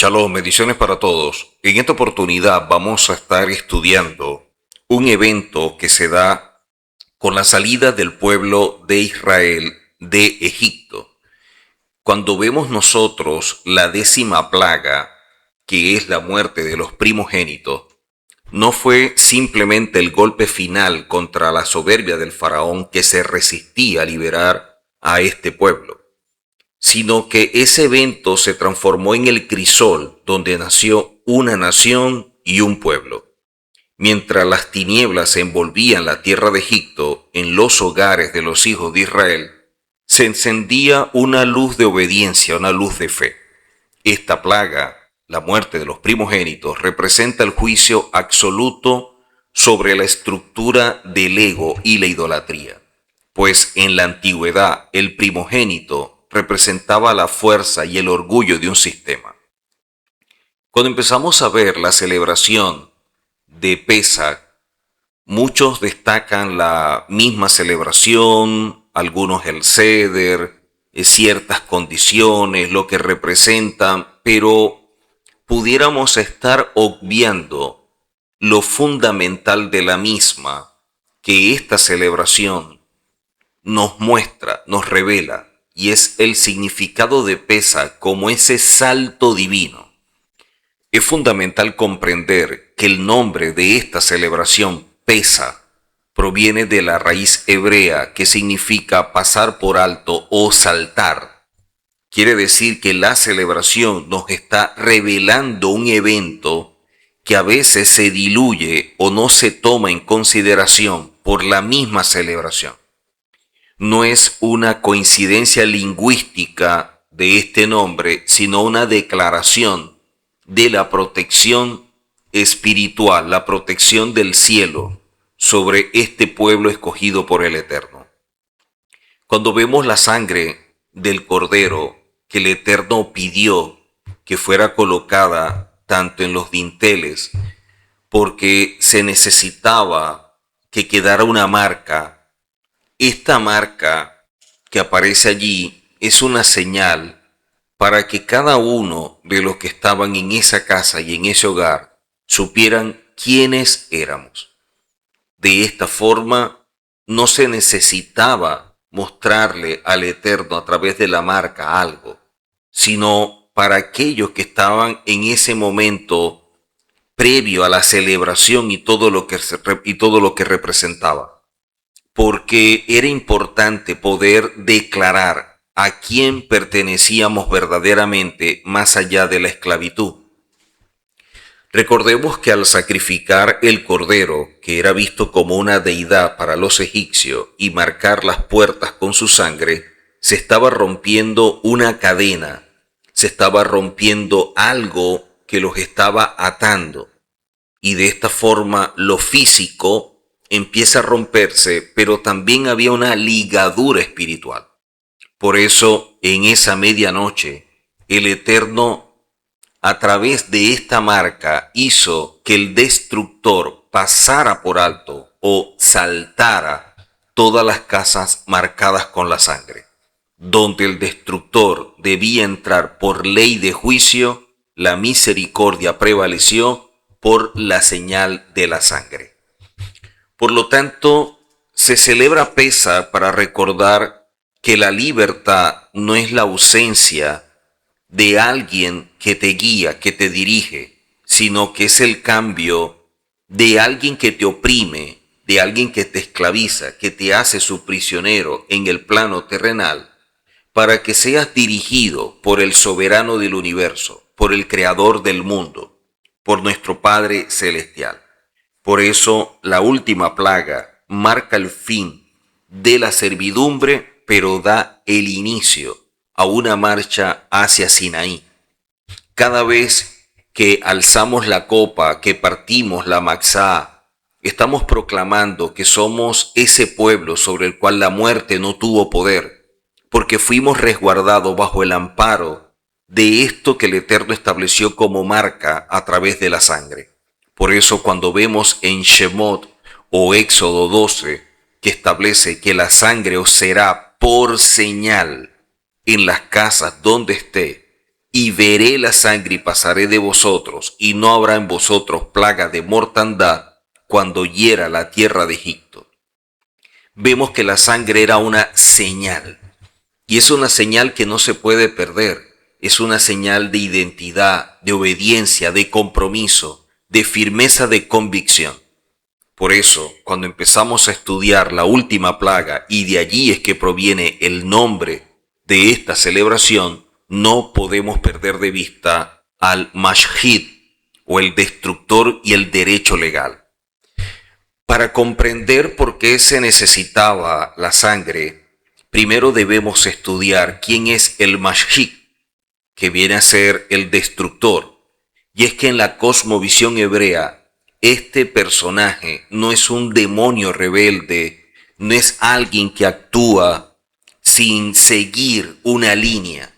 Shalom, bendiciones para todos. En esta oportunidad vamos a estar estudiando un evento que se da con la salida del pueblo de Israel de Egipto. Cuando vemos nosotros la 10ª plaga, que es la muerte de los primogénitos, no fue simplemente el golpe final contra la soberbia del faraón que se resistía a liberar a este pueblo, sino que ese evento se transformó en el crisol donde nació una nación y un pueblo. Mientras las tinieblas envolvían la tierra de Egipto en los hogares de los hijos de Israel, se encendía una luz de obediencia, una luz de fe. Esta plaga, la muerte de los primogénitos, representa el juicio absoluto sobre la estructura del ego y la idolatría, pues en la antigüedad el primogénito representaba la fuerza y el orgullo de un sistema. Cuando empezamos a ver la celebración de Pesach, muchos destacan la misma celebración, algunos el Seder, ciertas condiciones, lo que representan, pero pudiéramos estar obviando lo fundamental de la misma, que esta celebración nos muestra, nos revela, y es el significado de Pesach como ese salto divino. Es fundamental comprender que el nombre de esta celebración, Pesach, proviene de la raíz hebrea que significa pasar por alto o saltar. Quiere decir que la celebración nos está revelando un evento que a veces se diluye o no se toma en consideración por la misma celebración. No es una coincidencia lingüística de este nombre, sino una declaración de la protección espiritual, la protección del cielo sobre este pueblo escogido por el Eterno. Cuando vemos la sangre del Cordero que el Eterno pidió que fuera colocada tanto en los dinteles, porque se necesitaba que quedara una marca. Esta marca que aparece allí es una señal para que cada uno de los que estaban en esa casa y en ese hogar supieran quiénes éramos. De esta forma, no se necesitaba mostrarle al Eterno a través de la marca algo, sino para aquellos que estaban en ese momento previo a la celebración y todo lo que representaba. Porque era importante poder declarar a quién pertenecíamos verdaderamente más allá de la esclavitud. Recordemos que al sacrificar el cordero, que era visto como una deidad para los egipcios, y marcar las puertas con su sangre, se estaba rompiendo una cadena, se estaba rompiendo algo que los estaba atando. Y de esta forma lo físico empieza a romperse, pero también había una ligadura espiritual. Por eso, en esa medianoche, el Eterno, a través de esta marca, hizo que el destructor pasara por alto o saltara todas las casas marcadas con la sangre. Donde el destructor debía entrar por ley de juicio, la misericordia prevaleció por la señal de la sangre. Por lo tanto, se celebra Pesach para recordar que la libertad no es la ausencia de alguien que te guía, que te dirige, sino que es el cambio de alguien que te oprime, de alguien que te esclaviza, que te hace su prisionero en el plano terrenal, para que seas dirigido por el soberano del universo, por el creador del mundo, por nuestro Padre Celestial. Por eso la última plaga marca el fin de la servidumbre, pero da el inicio a una marcha hacia Sinaí. Cada vez que alzamos la copa, que partimos la matzá, estamos proclamando que somos ese pueblo sobre el cual la muerte no tuvo poder, porque fuimos resguardados bajo el amparo de esto que el Eterno estableció como marca a través de la sangre. Por eso cuando vemos en Shemot o Éxodo 12 que establece que la sangre os será por señal en las casas donde esté, y veré la sangre y pasaré de vosotros, y no habrá en vosotros plaga de mortandad cuando hiera la tierra de Egipto. Vemos que la sangre era una señal, y es una señal que no se puede perder. Es una señal de identidad, de obediencia, de compromiso, de firmeza de convicción. Por eso, cuando empezamos a estudiar la última plaga, y de allí es que proviene el nombre de esta celebración, no podemos perder de vista al Mashhid, o el destructor y el derecho legal. Para comprender por qué se necesitaba la sangre, primero debemos estudiar quién es el Mashhid, que viene a ser el destructor. Y es que en la cosmovisión hebrea, este personaje no es un demonio rebelde, no es alguien que actúa sin seguir una línea.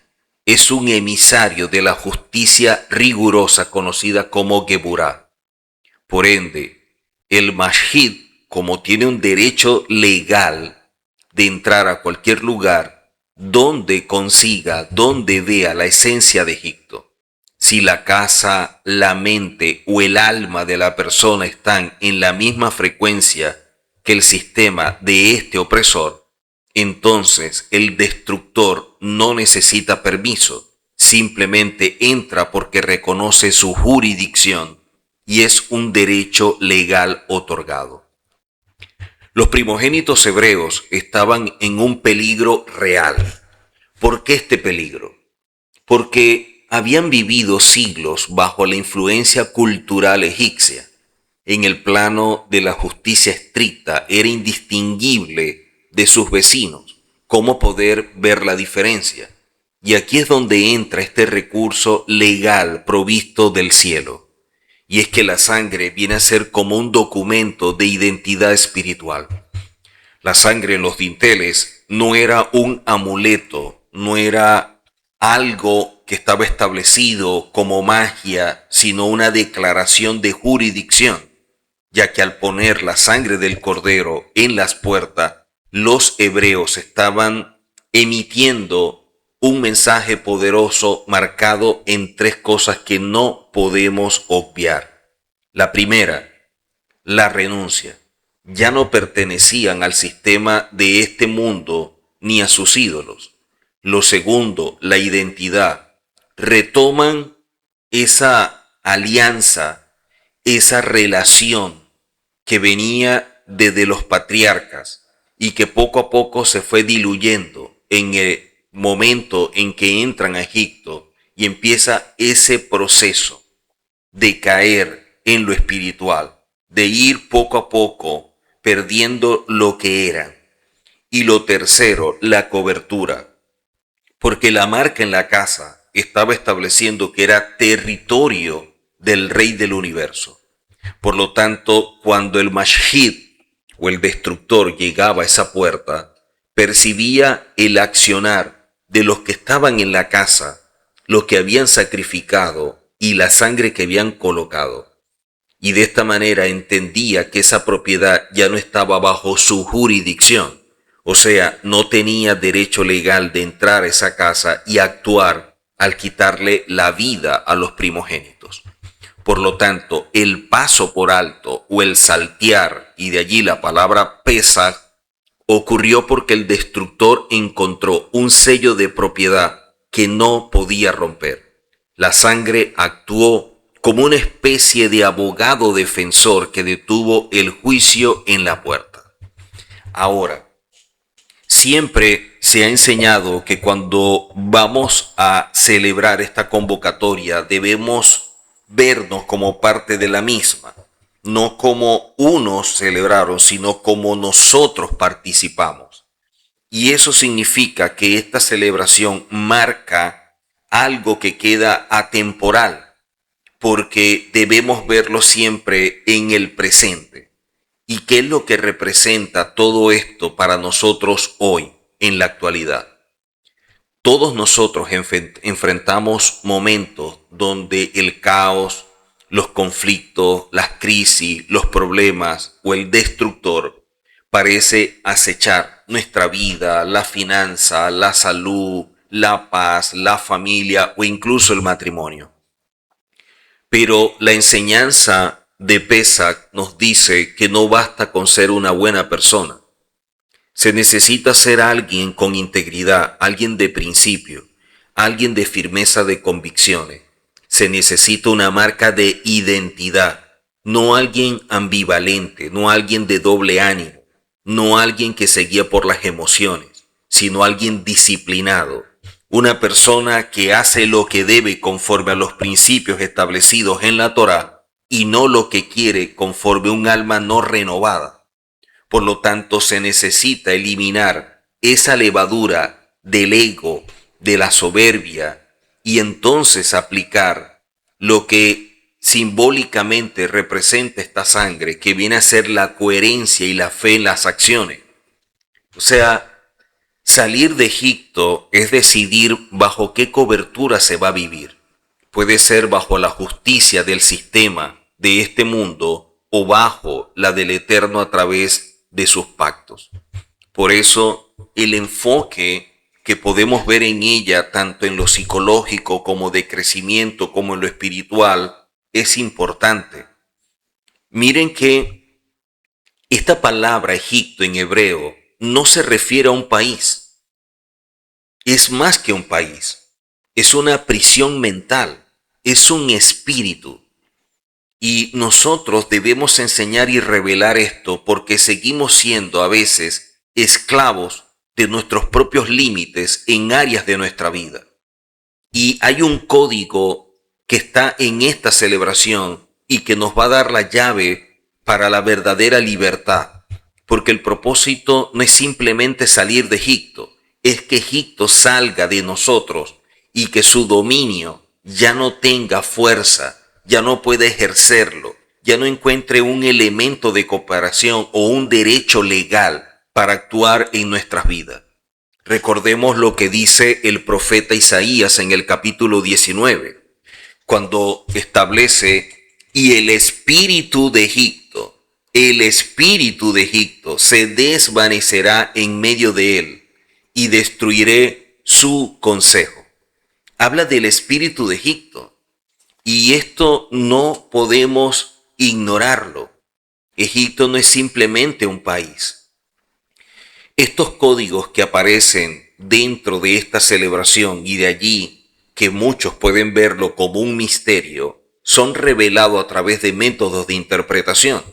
Es un emisario de la justicia rigurosa conocida como Geburah. Por ende, el Mashhid, como tiene un derecho legal de entrar a cualquier lugar donde consiga, donde vea la esencia de Egipto, si la casa, la mente o el alma de la persona están en la misma frecuencia que el sistema de este opresor, entonces el destructor no necesita permiso, simplemente entra porque reconoce su jurisdicción y es un derecho legal otorgado. Los primogénitos hebreos estaban en un peligro real. ¿Por qué este peligro? Porque habían vivido siglos bajo la influencia cultural egipcia. En el plano de la justicia estricta era indistinguible de sus vecinos. ¿Cómo poder ver la diferencia? Y aquí es donde entra este recurso legal provisto del cielo. Y es que la sangre viene a ser como un documento de identidad espiritual. La sangre en los dinteles no era un amuleto, no era algo que estaba establecido como magia, sino una declaración de jurisdicción, ya que al poner la sangre del cordero en las puertas, los hebreos estaban emitiendo un mensaje poderoso marcado en tres cosas que no podemos obviar. La primera, la renuncia. Ya no pertenecían al sistema de este mundo ni a sus ídolos. Lo segundo, la identidad. Retoman esa alianza, esa relación que venía desde los patriarcas y que poco a poco se fue diluyendo en el momento en que entran a Egipto y empieza ese proceso de caer en lo espiritual, de ir poco a poco perdiendo lo que eran. Y lo tercero, la cobertura, porque la marca en la casa estaba estableciendo que era territorio del rey del universo. Por lo tanto, cuando el Mashhid o el destructor llegaba a esa puerta, percibía el accionar de los que estaban en la casa, los que habían sacrificado y la sangre que habían colocado. Y de esta manera entendía que esa propiedad ya no estaba bajo su jurisdicción, o sea, no tenía derecho legal de entrar a esa casa y actuar al quitarle la vida a los primogénitos. Por lo tanto, el paso por alto o el saltear, y de allí la palabra Pesaj, ocurrió porque el destructor encontró un sello de propiedad que no podía romper. La sangre actuó como una especie de abogado defensor que detuvo el juicio en la puerta. Ahora, siempre se ha enseñado que cuando vamos a celebrar esta convocatoria debemos vernos como parte de la misma. No como unos celebraron, sino como nosotros participamos. Y eso significa que esta celebración marca algo que queda atemporal, porque debemos verlo siempre en el presente. ¿Y qué es lo que representa todo esto para nosotros hoy, en la actualidad? Todos nosotros enfrentamos momentos donde el caos, los conflictos, las crisis, los problemas o el destructor parece acechar nuestra vida, la finanza, la salud, la paz, la familia o incluso el matrimonio. Pero la enseñanza de Pesach nos dice que no basta con ser una buena persona. Se necesita ser alguien con integridad, alguien de principio, alguien de firmeza de convicciones. Se necesita una marca de identidad, no alguien ambivalente, no alguien de doble ánimo, no alguien que se guía por las emociones, sino alguien disciplinado, una persona que hace lo que debe conforme a los principios establecidos en la Torá y no lo que quiere conforme un alma no renovada. Por lo tanto, se necesita eliminar esa levadura del ego, de la soberbia, y entonces aplicar lo que simbólicamente representa esta sangre, que viene a ser la coherencia y la fe en las acciones. O sea, salir de Egipto es decidir bajo qué cobertura se va a vivir. Puede ser bajo la justicia del sistema de este mundo o bajo la del Eterno a través de sus pactos. Por eso, el enfoque que podemos ver en ella, tanto en lo psicológico como de crecimiento, como en lo espiritual, es importante. Miren que esta palabra Egipto en hebreo no se refiere a un país. Es más que un país. Es una prisión mental. Es un espíritu. Y nosotros debemos enseñar y revelar esto porque seguimos siendo a veces esclavos de nuestros propios límites en áreas de nuestra vida. Y hay un código que está en esta celebración y que nos va a dar la llave para la verdadera libertad. Porque el propósito no es simplemente salir de Egipto, es que Egipto salga de nosotros y que su dominio ya no tenga fuerza, ya no pueda ejercerlo, ya no encuentre un elemento de cooperación o un derecho legal para actuar en nuestras vidas. Recordemos lo que dice el profeta Isaías en el capítulo 19, cuando establece, y el espíritu de Egipto se desvanecerá en medio de él, y destruiré su consejo. Habla del espíritu de Egipto. Y esto no podemos ignorarlo. Egipto no es simplemente un país. Estos códigos que aparecen dentro de esta celebración y de allí que muchos pueden verlo como un misterio, son revelados a través de métodos de interpretación.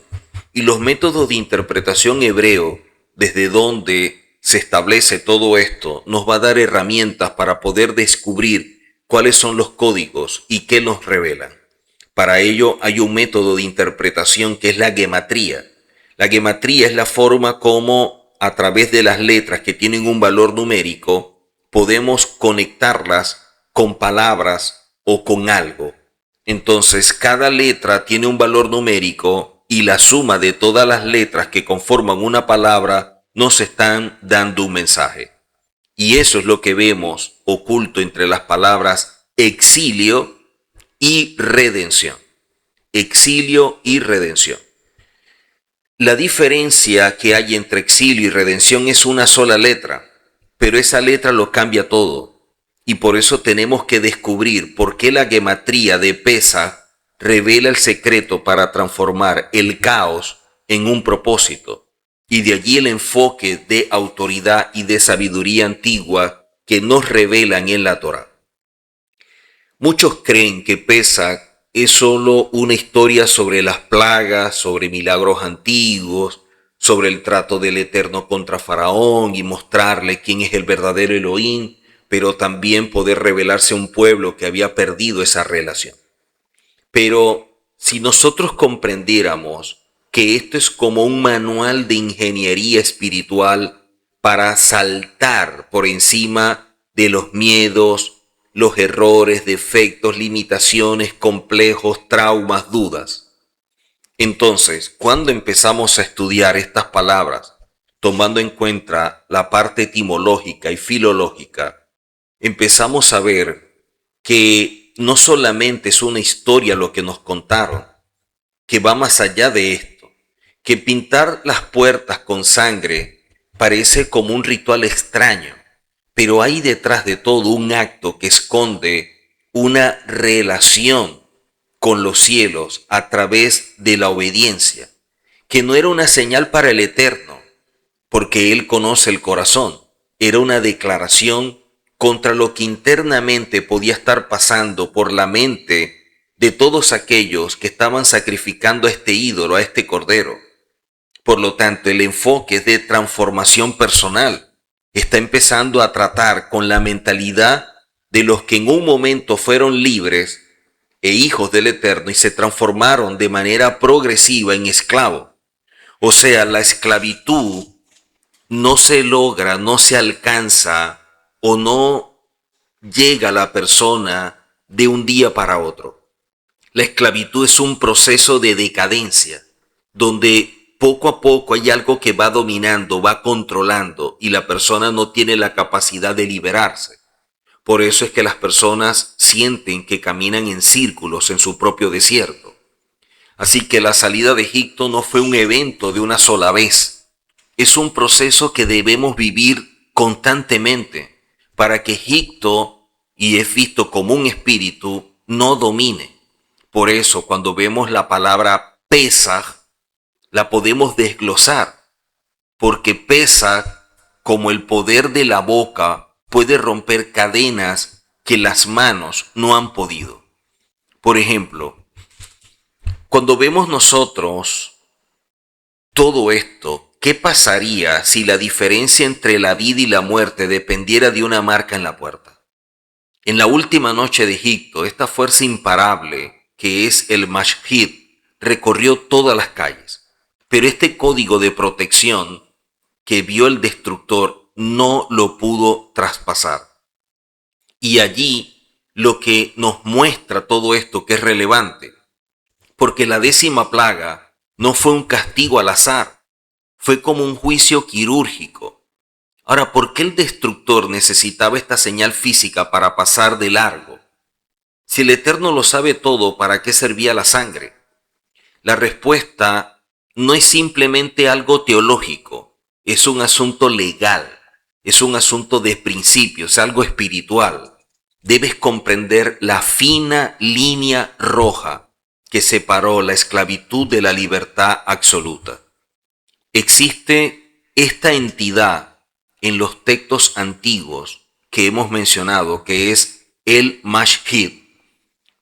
Y los métodos de interpretación hebreo, desde donde se establece todo esto, nos va a dar herramientas para poder descubrir cuáles son los códigos y qué nos revelan. Para ello hay un método de interpretación que es la gematría. La gematría es la forma como a través de las letras que tienen un valor numérico podemos conectarlas con palabras o con algo. Entonces cada letra tiene un valor numérico y la suma de todas las letras que conforman una palabra nos están dando un mensaje. Y eso es lo que vemos oculto entre las palabras exilio y redención. Exilio y redención. La diferencia que hay entre exilio y redención es una sola letra, pero esa letra lo cambia todo. Y por eso tenemos que descubrir por qué la gematría de Pesach revela el secreto para transformar el caos en un propósito. Y de allí el enfoque de autoridad y de sabiduría antigua que nos revelan en la Torá. Muchos creen que Pesach es solo una historia sobre las plagas, sobre milagros antiguos, sobre el trato del Eterno contra Faraón y mostrarle quién es el verdadero Elohim, pero también poder revelarse a un pueblo que había perdido esa relación. Pero si nosotros comprendiéramos que esto es como un manual de ingeniería espiritual para saltar por encima de los miedos, los errores, defectos, limitaciones, complejos, traumas, dudas. Entonces, cuando empezamos a estudiar estas palabras, tomando en cuenta la parte etimológica y filológica, empezamos a ver que no solamente es una historia lo que nos contaron, que va más allá de esto. Que pintar las puertas con sangre parece como un ritual extraño, pero hay detrás de todo un acto que esconde una relación con los cielos a través de la obediencia, que no era una señal para el Eterno, porque Él conoce el corazón, era una declaración contra lo que internamente podía estar pasando por la mente de todos aquellos que estaban sacrificando a este ídolo, a este cordero. Por lo tanto, el enfoque de transformación personal está empezando a tratar con la mentalidad de los que en un momento fueron libres e hijos del Eterno y se transformaron de manera progresiva en esclavos. O sea, la esclavitud no se logra, no se alcanza o no llega a la persona de un día para otro. La esclavitud es un proceso de decadencia, donde poco a poco hay algo que va dominando, va controlando y la persona no tiene la capacidad de liberarse. Por eso es que las personas sienten que caminan en círculos en su propio desierto. Así que la salida de Egipto no fue un evento de una sola vez. Es un proceso que debemos vivir constantemente para que Egipto, y es visto como un espíritu, no domine. Por eso cuando vemos la palabra Pesaj, la podemos desglosar, porque Pesaj, como el poder de la boca, puede romper cadenas que las manos no han podido. Por ejemplo, cuando vemos nosotros todo esto, ¿qué pasaría si la diferencia entre la vida y la muerte dependiera de una marca en la puerta? En la última noche de Egipto, esta fuerza imparable, que es el Mashhid, recorrió todas las calles. Pero este código de protección que vio el destructor no lo pudo traspasar. Y allí lo que nos muestra todo esto que es relevante, porque la 10ª plaga no fue un castigo al azar, fue como un juicio quirúrgico. Ahora, ¿por qué el destructor necesitaba esta señal física para pasar de largo? Si el Eterno lo sabe todo, ¿para qué servía la sangre? La respuesta no es simplemente algo teológico, es un asunto legal, es un asunto de principios, algo espiritual. Debes comprender la fina línea roja que separó la esclavitud de la libertad absoluta. Existe esta entidad en los textos antiguos que hemos mencionado, que es el Mashhid.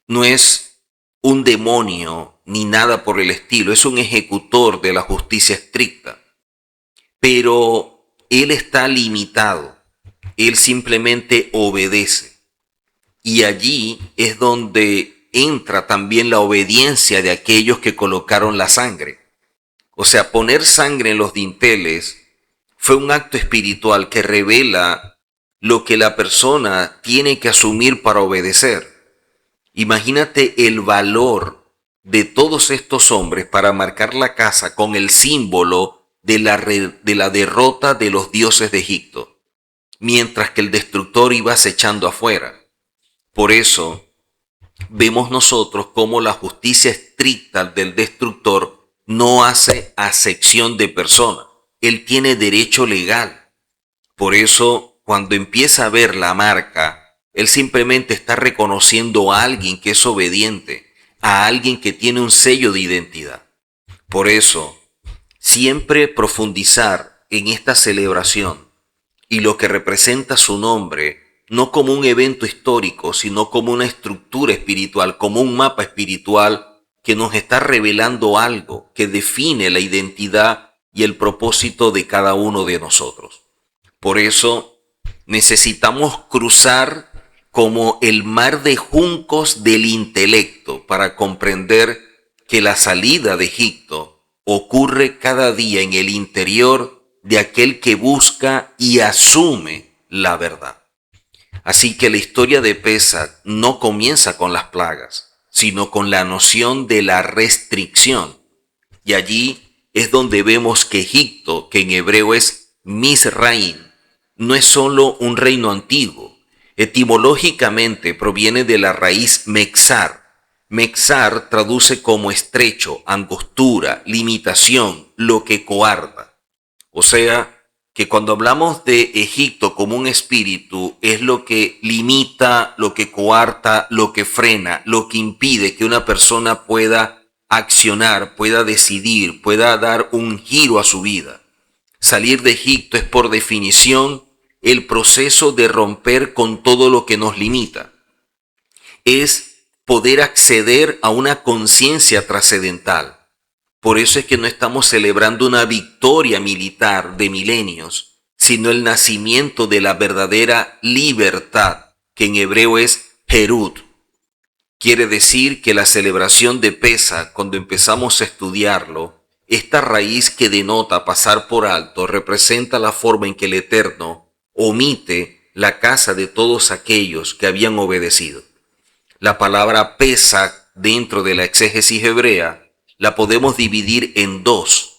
No es un demonio ni nada por el estilo, es un ejecutor de la justicia estricta. Pero él está limitado, él simplemente obedece. Y allí es donde entra también la obediencia de aquellos que colocaron la sangre. O sea, poner sangre en los dinteles fue un acto espiritual que revela lo que la persona tiene que asumir para obedecer. Imagínate el valor de todos estos hombres para marcar la casa con el símbolo de la derrota de los dioses de Egipto, mientras que el destructor iba acechando afuera. Por eso vemos nosotros cómo la justicia estricta del destructor no hace acepción de persona. Él tiene derecho legal. Por eso, cuando empieza a ver la marca, él simplemente está reconociendo a alguien que es obediente, a alguien que tiene un sello de identidad. Por eso, siempre profundizar en esta celebración y lo que representa su nombre, no como un evento histórico, sino como una estructura espiritual, como un mapa espiritual que nos está revelando algo que define la identidad y el propósito de cada uno de nosotros. Por eso necesitamos cruzar como el mar de juncos del intelecto para comprender que la salida de Egipto ocurre cada día en el interior de aquel que busca y asume la verdad. Así que la historia de Pesaj no comienza con las plagas, sino con la noción de la restricción. Y allí es donde vemos que Egipto, que en hebreo es Misraim, no es solo un reino antiguo. Etimológicamente proviene de la raíz Mexar. Mexar traduce como estrecho, angostura, limitación, lo que coarta. O sea, que cuando hablamos de Egipto como un espíritu, es lo que limita, lo que coarta, lo que frena, lo que impide que una persona pueda accionar, pueda decidir, pueda dar un giro a su vida. Salir de Egipto es por definición el proceso de romper con todo lo que nos limita. Es poder acceder a una conciencia trascendental. Por eso es que no estamos celebrando una victoria militar de milenios, sino el nacimiento de la verdadera libertad, que en hebreo es Herut. Quiere decir que la celebración de Pesaj, cuando empezamos a estudiarlo, esta raíz que denota pasar por alto representa la forma en que el Eterno omite la casa de todos aquellos que habían obedecido. La palabra Pesaj dentro de la exégesis hebrea la podemos dividir en dos.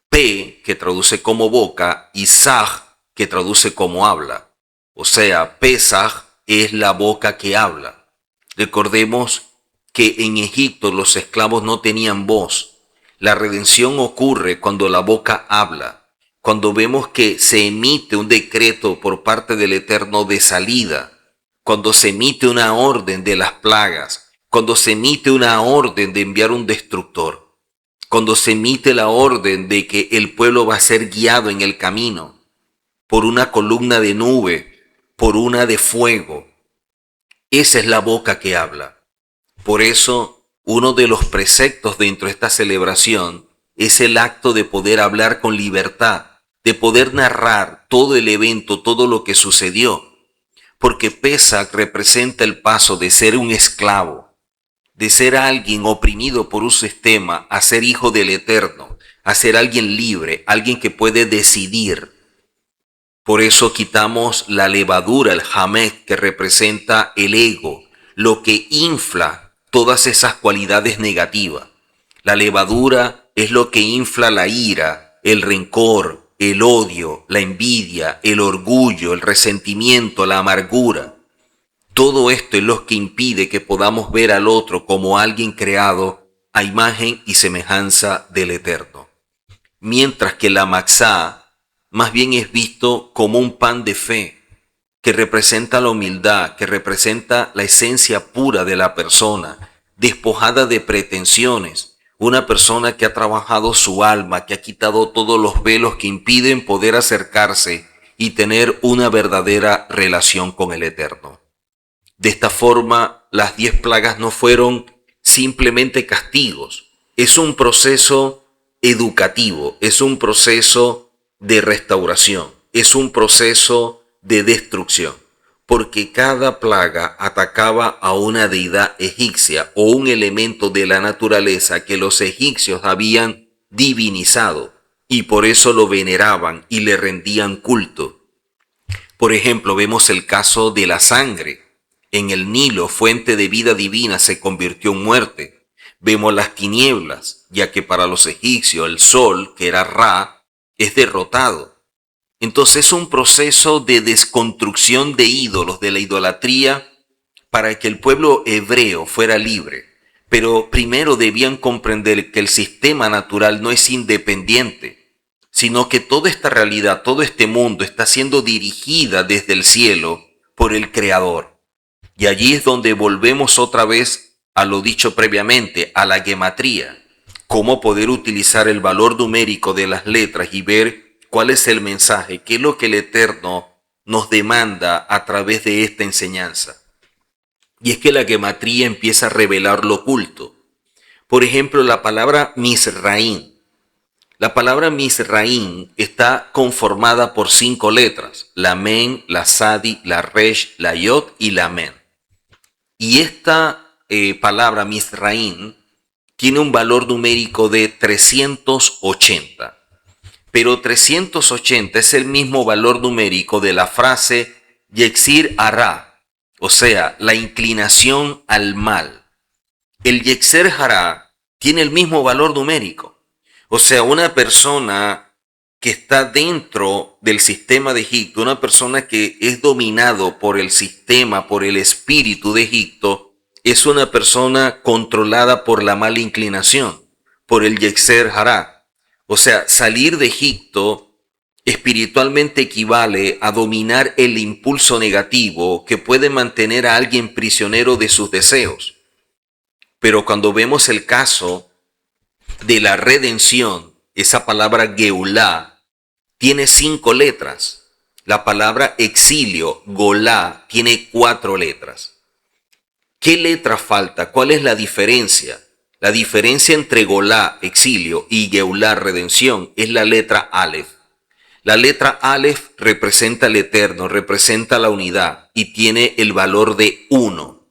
Pe, que traduce como boca, y Saj, que traduce como habla. O sea, Pesaj es la boca que habla. Recordemos que en Egipto los esclavos no tenían voz. La redención ocurre cuando la boca habla, cuando vemos que se emite un decreto por parte del Eterno de salida, cuando se emite una orden de las plagas, cuando se emite una orden de enviar un destructor, cuando se emite la orden de que el pueblo va a ser guiado en el camino por una columna de nube, por una de fuego. Esa es la boca que habla. Por eso, uno de los preceptos dentro de esta celebración es el acto de poder hablar con libertad, de poder narrar todo el evento, todo lo que sucedió. Porque Pesaj representa el paso de ser un esclavo, de ser alguien oprimido por un sistema, a ser hijo del Eterno, a ser alguien libre, alguien que puede decidir. Por eso quitamos la levadura, el hamek, que representa el ego, lo que infla todas esas cualidades negativas. La levadura es lo que infla la ira, el rencor, el odio, la envidia, el orgullo, el resentimiento, la amargura. Todo esto es lo que impide que podamos ver al otro como alguien creado a imagen y semejanza del Eterno. Mientras que la matzá más bien es visto como un pan de fe, que representa la humildad, que representa la esencia pura de la persona, despojada de pretensiones. Una persona que ha trabajado su alma, que ha quitado todos los velos que impiden poder acercarse y tener una verdadera relación con el Eterno. De esta forma, las 10 plagas no fueron simplemente castigos. Es un proceso educativo, es un proceso de restauración, es un proceso de destrucción. Porque cada plaga atacaba a una deidad egipcia o un elemento de la naturaleza que los egipcios habían divinizado y por eso lo veneraban y le rendían culto. Por ejemplo, vemos el caso de la sangre. En el Nilo, fuente de vida divina, se convirtió en muerte. Vemos las tinieblas, ya que para los egipcios el sol, que era Ra, es derrotado. Entonces es un proceso de desconstrucción de ídolos, de la idolatría, para que el pueblo hebreo fuera libre. Pero primero debían comprender que el sistema natural no es independiente, sino que toda esta realidad, todo este mundo está siendo dirigida desde el cielo por el Creador. Y allí es donde volvemos otra vez a lo dicho previamente, a la gematría, cómo poder utilizar el valor numérico de las letras y ver cuál es el mensaje, qué es lo que el Eterno nos demanda a través de esta enseñanza. Y es que la gematría empieza a revelar lo oculto. Por ejemplo, la palabra Misraín. La palabra Misraín está conformada por 5 letras, la Men, la Sadi, la Resh, la Yod y la Men. Y esta palabra Misraín tiene un valor numérico de 380. Pero 380 es el mismo valor numérico de la frase Yexir Hará, o sea, la inclinación al mal. El Yexer Hará tiene el mismo valor numérico. O sea, una persona que está dentro del sistema de Egipto, una persona que es dominado por el sistema, por el espíritu de Egipto, es una persona controlada por la mala inclinación, por el Yexer Hará. O sea, salir de Egipto espiritualmente equivale a dominar el impulso negativo que puede mantener a alguien prisionero de sus deseos. Pero cuando vemos el caso de la redención, esa palabra geulá tiene 5 letras. La palabra exilio, golá, tiene 4 letras. ¿Qué letra falta? ¿Cuál es la diferencia? La diferencia entre golá, exilio, y geulá, redención, es la letra Aleph. La letra Aleph representa el eterno, representa la unidad y tiene el valor de 1.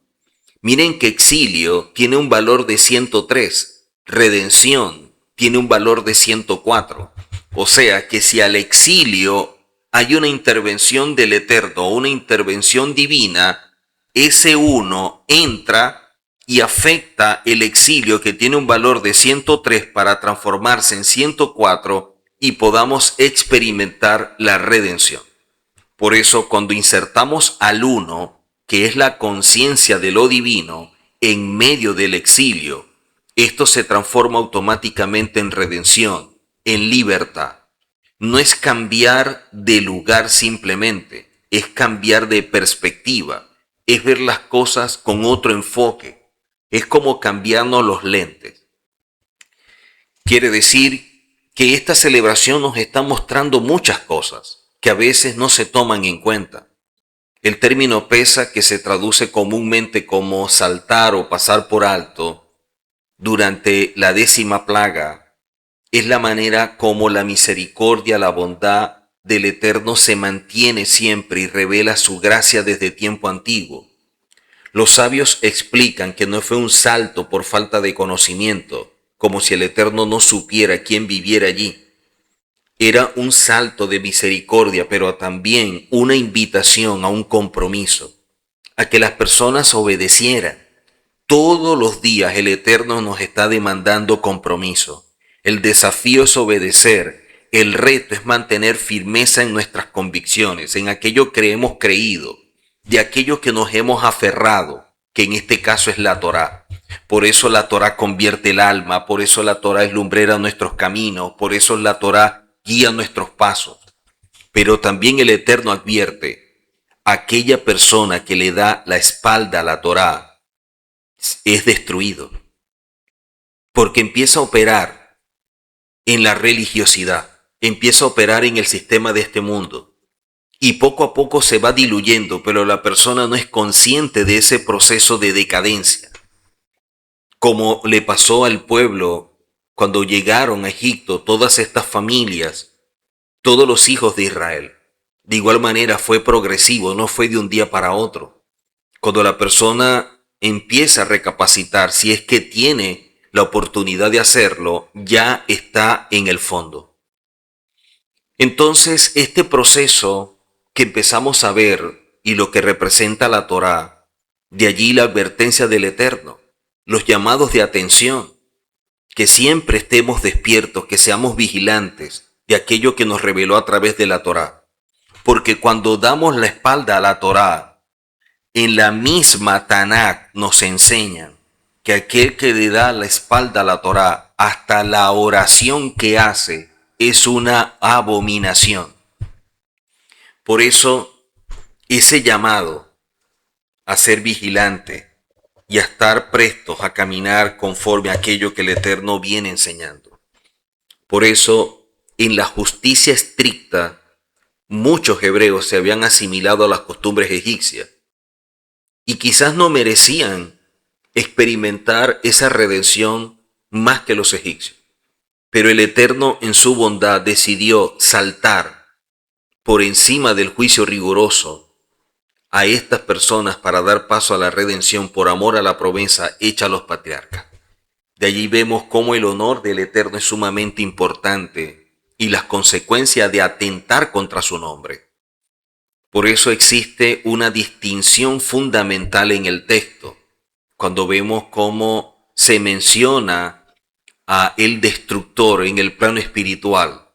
Miren que exilio tiene un valor de 103, redención tiene un valor de 104. O sea que si al exilio hay una intervención del eterno, una intervención divina, ese 1 entra y afecta el exilio que tiene un valor de 103 para transformarse en 104 y podamos experimentar la redención. Por eso cuando insertamos al 1, que es la conciencia de lo divino, en medio del exilio, esto se transforma automáticamente en redención, en libertad. No es cambiar de lugar simplemente, es cambiar de perspectiva, es ver las cosas con otro enfoque, es como cambiarnos los lentes. Quiere decir que esta celebración nos está mostrando muchas cosas que a veces no se toman en cuenta. El término pesa, que se traduce comúnmente como saltar o pasar por alto durante la 10ª plaga, es la manera como la misericordia, la bondad del Eterno se mantiene siempre y revela su gracia desde tiempo antiguo. Los sabios explican que no fue un salto por falta de conocimiento, como si el Eterno no supiera quién viviera allí. Era un salto de misericordia, pero también una invitación a un compromiso, a que las personas obedecieran. Todos los días el Eterno nos está demandando compromiso. El desafío es obedecer. El reto es mantener firmeza en nuestras convicciones, en aquello que hemos creído, de aquello que nos hemos aferrado, que en este caso es la Torá. Por eso la Torá convierte el alma, por eso la Torá es lumbrera nuestros caminos, por eso la Torá guía nuestros pasos. Pero también el Eterno advierte, aquella persona que le da la espalda a la Torá es destruido, porque empieza a operar en la religiosidad, empieza a operar en el sistema de este mundo y poco a poco se va diluyendo, pero la persona no es consciente de ese proceso de decadencia, como le pasó al pueblo cuando llegaron a Egipto todas estas familias, todos los hijos de Israel. De igual manera fue progresivo, no fue de un día para otro. Cuando la persona empieza a recapacitar, si es que tiene la oportunidad de hacerlo, ya está en el fondo. Entonces, este proceso que empezamos a ver y lo que representa la Torá, de allí la advertencia del Eterno, los llamados de atención, que siempre estemos despiertos, que seamos vigilantes de aquello que nos reveló a través de la Torá. Porque cuando damos la espalda a la Torá, en la misma Tanakh nos enseñan que aquel que le da la espalda a la Torá, hasta la oración que hace, es una abominación. Por eso, ese llamado a ser vigilante y a estar prestos a caminar conforme a aquello que el Eterno viene enseñando. Por eso, en la justicia estricta, muchos hebreos se habían asimilado a las costumbres egipcias y quizás no merecían experimentar esa redención más que los egipcios. Pero el Eterno en su bondad decidió saltar por encima del juicio riguroso a estas personas para dar paso a la redención por amor a la promesa hecha a los patriarcas. De allí vemos cómo el honor del Eterno es sumamente importante y las consecuencias de atentar contra su nombre. Por eso existe una distinción fundamental en el texto, cuando vemos cómo se menciona a el destructor en el plano espiritual.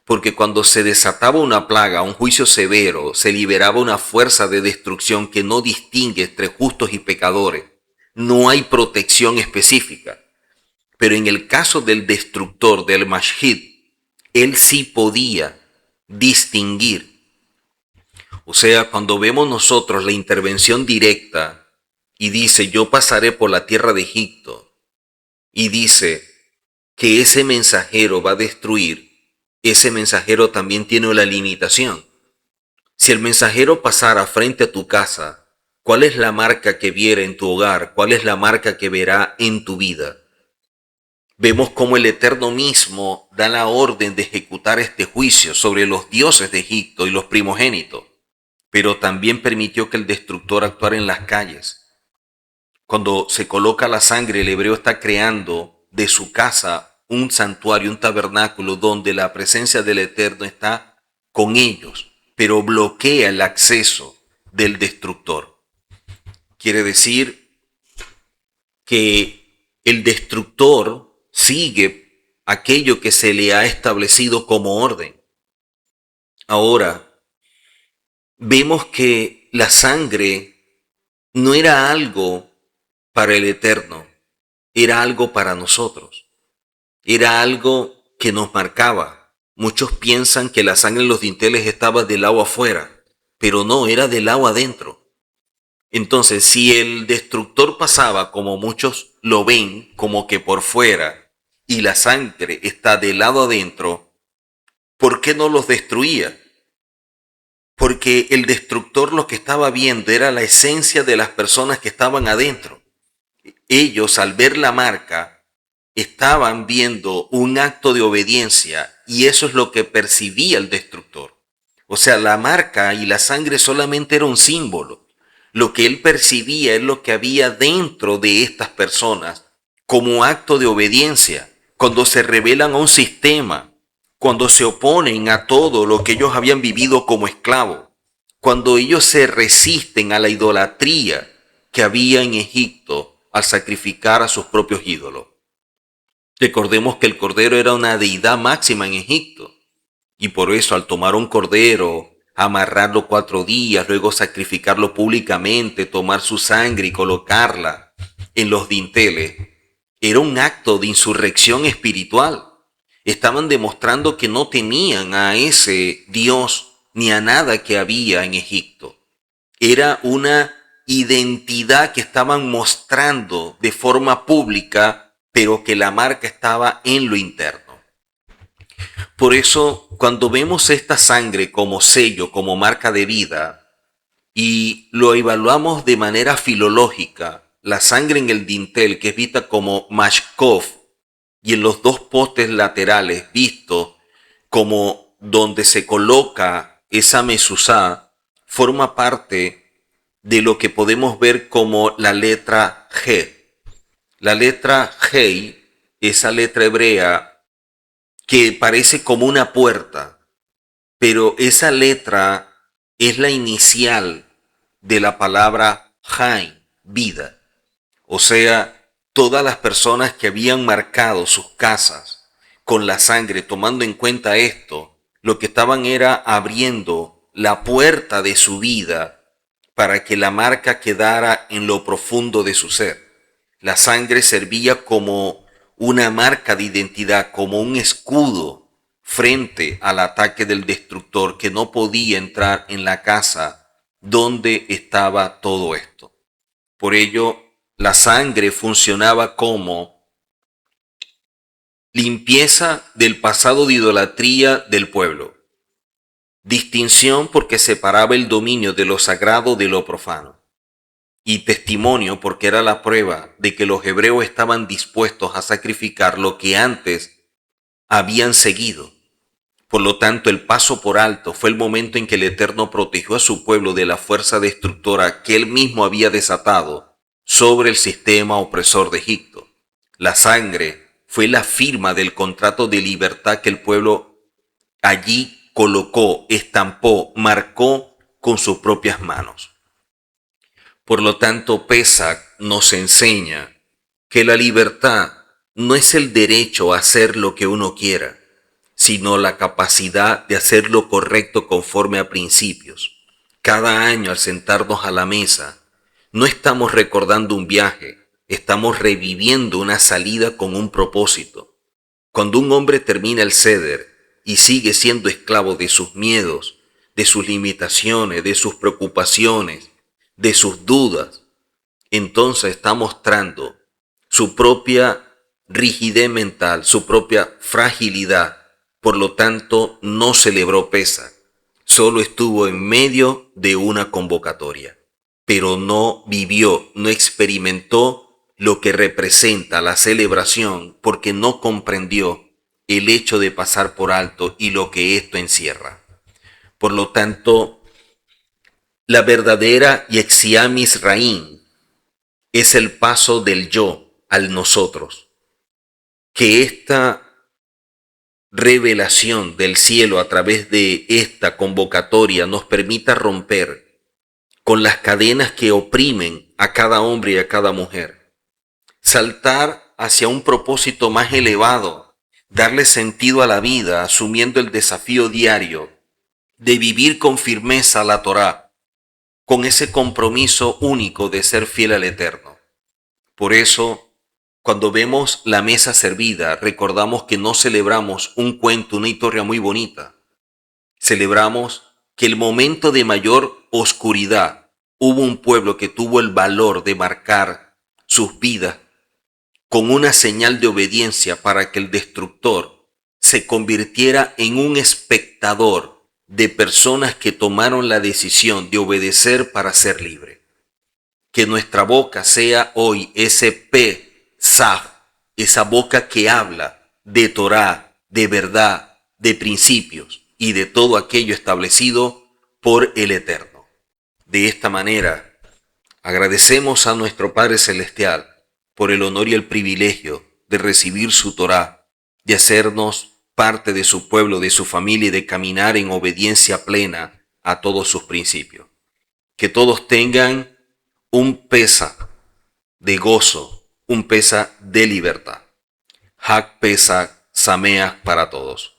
Porque cuando se desataba una plaga, un juicio severo, se liberaba una fuerza de destrucción que no distingue entre justos y pecadores. No hay protección específica. Pero en el caso del destructor, del Mashhid, él sí podía distinguir. O sea, cuando vemos nosotros la intervención directa y dice, yo pasaré por la tierra de Egipto, y dice que ese mensajero va a destruir, ese mensajero también tiene la limitación. Si el mensajero pasara frente a tu casa, ¿cuál es la marca que viera en tu hogar? ¿Cuál es la marca que verá en tu vida? Vemos cómo el Eterno mismo da la orden de ejecutar este juicio sobre los dioses de Egipto y los primogénitos, pero también permitió que el destructor actuara en las calles. Cuando se coloca la sangre, el hebreo está creando de su casa un santuario, un tabernáculo donde la presencia del Eterno está con ellos, pero bloquea el acceso del destructor. Quiere decir que el destructor sigue aquello que se le ha establecido como orden. Ahora, vemos que la sangre no era algo para el Eterno, era algo para nosotros. Era algo que nos marcaba. Muchos piensan que la sangre en los dinteles estaba del lado afuera, pero no, era del lado adentro. Entonces, si el destructor pasaba, como muchos lo ven, como que por fuera, y la sangre está del lado adentro, ¿por qué no los destruía? Porque el destructor lo que estaba viendo era la esencia de las personas que estaban adentro. Ellos, al ver la marca, estaban viendo un acto de obediencia, y eso es lo que percibía el destructor. O sea, la marca y la sangre solamente era un símbolo. Lo que él percibía es lo que había dentro de estas personas como acto de obediencia, cuando se rebelan a un sistema, cuando se oponen a todo lo que ellos habían vivido como esclavos, cuando ellos se resisten a la idolatría que había en Egipto al sacrificar a sus propios ídolos. Recordemos que el cordero era una deidad máxima en Egipto, y por eso al tomar un cordero, amarrarlo 4 días, luego sacrificarlo públicamente, tomar su sangre y colocarla en los dinteles, era un acto de insurrección espiritual. Estaban demostrando que no tenían a ese Dios ni a nada que había en Egipto. Era una identidad que estaban mostrando de forma pública, pero que la marca estaba en lo interno. Por eso, cuando vemos esta sangre como sello, como marca de vida, y lo evaluamos de manera filológica, la sangre en el dintel, que es vista como mashkov, y en los 2 postes laterales, visto como donde se coloca esa mezuzá, forma parte de lo que podemos ver como la letra G. La letra G, esa letra hebrea que parece como una puerta, pero esa letra es la inicial de la palabra Haim, vida. O sea, todas las personas que habían marcado sus casas con la sangre, tomando en cuenta esto, lo que estaban era abriendo la puerta de su vida para que la marca quedara en lo profundo de su ser. La sangre servía como una marca de identidad, como un escudo frente al ataque del destructor que no podía entrar en la casa donde estaba todo esto. Por ello, la sangre funcionaba como limpieza del pasado de idolatría del pueblo, distinción porque separaba el dominio de lo sagrado de lo profano, y testimonio porque era la prueba de que los hebreos estaban dispuestos a sacrificar lo que antes habían seguido. Por lo tanto, el paso por alto fue el momento en que el Eterno protegió a su pueblo de la fuerza destructora que él mismo había desatado sobre el sistema opresor de Egipto. La sangre fue la firma del contrato de libertad que el pueblo allí colocó, estampó, marcó con sus propias manos. Por lo tanto, Pesach nos enseña que la libertad no es el derecho a hacer lo que uno quiera, sino la capacidad de hacer lo correcto conforme a principios. Cada año al sentarnos a la mesa, no estamos recordando un viaje, estamos reviviendo una salida con un propósito. Cuando un hombre termina el Seder y sigue siendo esclavo de sus miedos, de sus limitaciones, de sus preocupaciones, de sus dudas, entonces está mostrando su propia rigidez mental, su propia fragilidad. Por lo tanto, no celebró Pesaj, solo estuvo en medio de una convocatoria, pero no vivió, no experimentó lo que representa la celebración porque no comprendió el hecho de pasar por alto y lo que esto encierra. Por lo tanto, la verdadera Yetziat Mizraim es el paso del yo al nosotros. Que esta revelación del cielo a través de esta convocatoria nos permita romper con las cadenas que oprimen a cada hombre y a cada mujer. Saltar hacia un propósito más elevado, darle sentido a la vida asumiendo el desafío diario de vivir con firmeza la Torá, con ese compromiso único de ser fiel al Eterno. Por eso, cuando vemos la mesa servida, recordamos que no celebramos un cuento, una historia muy bonita. Celebramos que el momento de mayor oscuridad hubo un pueblo que tuvo el valor de marcar sus vidas con una señal de obediencia para que el destructor se convirtiera en un espectador de personas que tomaron la decisión de obedecer para ser libre. Que nuestra boca sea hoy ese Pesaj, esa boca que habla de Torá, de verdad, de principios y de todo aquello establecido por el Eterno. De esta manera, agradecemos a nuestro Padre Celestial por el honor y el privilegio de recibir su Torá, de hacernos parte de su pueblo, de su familia y de caminar en obediencia plena a todos sus principios. Que todos tengan un Pesaj de gozo, un Pesaj de libertad. Hag Pesaj Sameach para todos.